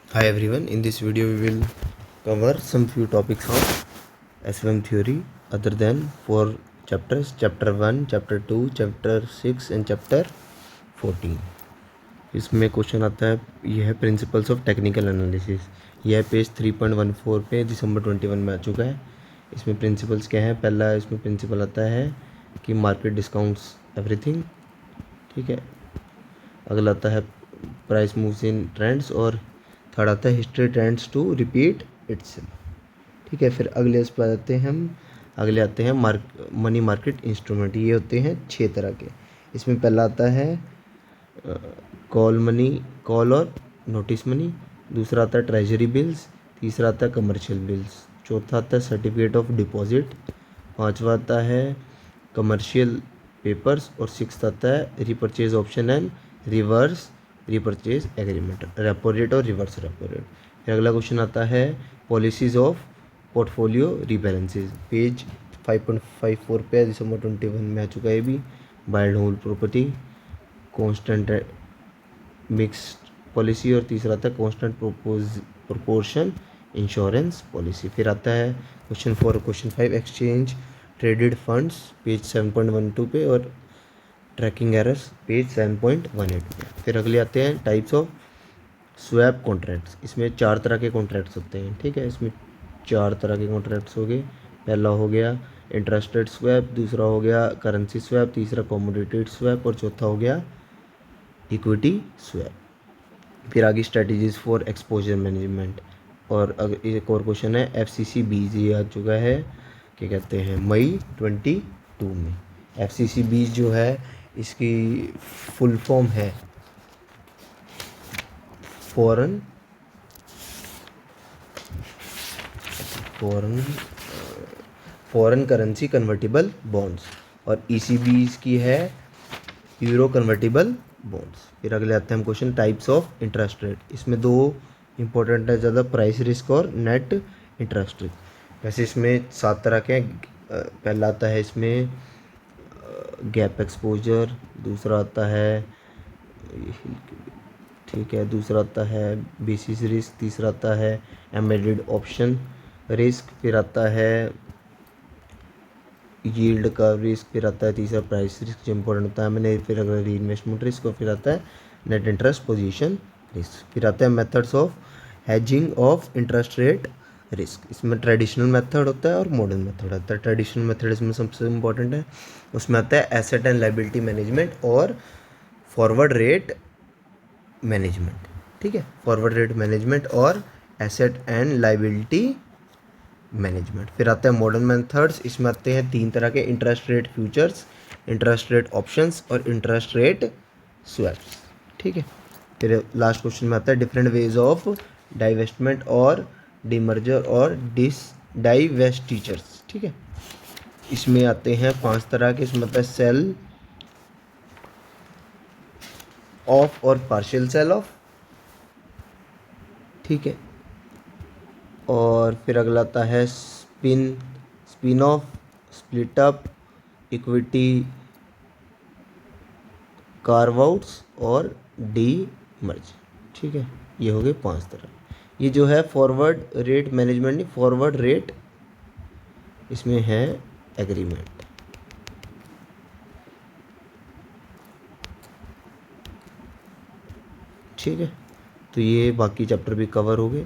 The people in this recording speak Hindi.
Hi everyone, in this video we will cover some few topics of SVM theory other than 4 chapters, chapter 1, chapter 2, chapter 6 and chapter 14. इसमें क्वेश्चन आता है, यह है प्रिंसिपल्स ऑफ टेक्निकल एनालिसिस। यह पेज 3.14 पे दिसंबर 21 में आ चुका है। इसमें प्रिंसिपल्स क्या है? पहला इसमें प्रिंसिपल आता है कि मार्केट डिस्काउंट्स एवरीथिंग, ठीक है। अगला आता है प्राइस मूव्स इन ट्रेंड्स, और थर्ड आता है history trends to repeat itself, ठीक है। फिर अगले इस पर अगले आते हैं मनी मार्केट इंस्ट्रूमेंट। ये होते हैं 6 तरह के। इसमें पहला आता है कॉल मनी, कॉल और नोटिस मनी। दूसरा आता है ट्रेजरी बिल्स। तीसरा आता है कमर्शियल बिल्स। चौथा आता है सर्टिफिकेट ऑफ डिपॉजिट। पांचवा आता है कमर्शियल पेपर्स। और सिक्स आता है repurchase option and reverse repurchase agreement, repo rate और रिवर्स रेपो रेट। फिर अगला क्वेश्चन आता है पॉलिसीज ऑफ पोर्टफोलियो रीबैलेंसेज। पेज 5.54 पे दिसंबर 21 में आ चुका है ये भी। Buy and hold property, constant mixed policy, और तीसरा आता है कॉन्स्टेंट प्रोपोर्शन इंश्योरेंस पॉलिसी। फिर आता है क्वेश्चन 4 और question 5 exchange traded funds, page 7.12 पे, और ट्रैकिंग एरर्स पेज 7.18 पे। फिर अगले आते हैं टाइप्स ऑफ स्वैप कॉन्ट्रैक्ट्स। इसमें 4 तरह के कॉन्ट्रैक्ट्स होते हैं, ठीक है। इसमें 4 तरह के कॉन्ट्रैक्ट्स हो गए। पहला हो गया इंटरेस्ट रेट स्वैप, दूसरा हो गया करेंसी स्वैप, तीसरा कमोडिटी स्वैप, और चौथा हो गया इक्विटी स्वैप। फिर आगे स्ट्रेटजीज फॉर एक्सपोजर मैनेजमेंट। और अगर एक और क्वेश्चन है FCC बीज, ये आ चुका है क्या कहते हैं मई 22 में। FCC बीज जो है इसकी फुल फॉर्म है फॉरेन करेंसी कन्वर्टिबल बॉन्ड्स, और ECB की है यूरो कन्वर्टिबल बॉन्ड्स। फिर अगले आते हैं हम question types of interest rate. इसमें 2 इंपॉर्टेंट है ज़्यादा, प्राइस रिस्क और नेट इंटरेस्ट रेट। वैसे इसमें 7 तरह के हैं। पहला आता है इसमें गैप एक्सपोजर, दूसरा आता है, ठीक है, दूसरा आता है बेसिस रिस्क, तीसरा आता है एम्बेडेड ऑप्शन रिस्क, फिर आता है यील्ड का रिस्क, फिर आता है तीसरा प्राइस रिस्क जो इंपॉर्टेंट होता है मैंने, फिर अगर री इन्वेस्टमेंट रिस्क, और फिर आता है नेट इंटरेस्ट पोजीशन रिस्क। फिर आता है methods of hedging of interest rate risk. इसमें ट्रेडिशनल मेथड होता है और मॉडर्न मेथड होता है। ट्रेडिशनल मेथड इसमें सबसे इम्पॉर्टेंट है। उसमें आता है एसेट एंड लाइबिलिटी मैनेजमेंट और फॉरवर्ड रेट मैनेजमेंट, ठीक है। फॉरवर्ड रेट मैनेजमेंट और एसेट एंड लाइबिलिटी मैनेजमेंट। फिर आते हैं मॉडर्न मेथड्स। इसमें आते हैं 3 तरह के interest rate futures, interest rate options और इंटरेस्ट रेट स्वैप्स, ठीक है। फिर लास्ट क्वेश्चन में आता है डिफरेंट वेज ऑफ डाइवेस्टमेंट और डीमर्जर और डाइवेस्टिचर्स, ठीक है। इसमें आते हैं 5 तरह के। इसमें आता है सेल ऑफ और पार्शियल सेल ऑफ, ठीक है। और फिर अगला आता है spin off, split up, equity curve outs और डी मर्ज, ठीक है। ये हो गए 5 तरह। ये जो है फॉरवर्ड रेट मैनेजमेंट नहीं, फॉरवर्ड रेट इसमें है एग्रीमेंट, ठीक है। तो ये बाकी चैप्टर भी कवर हो गए।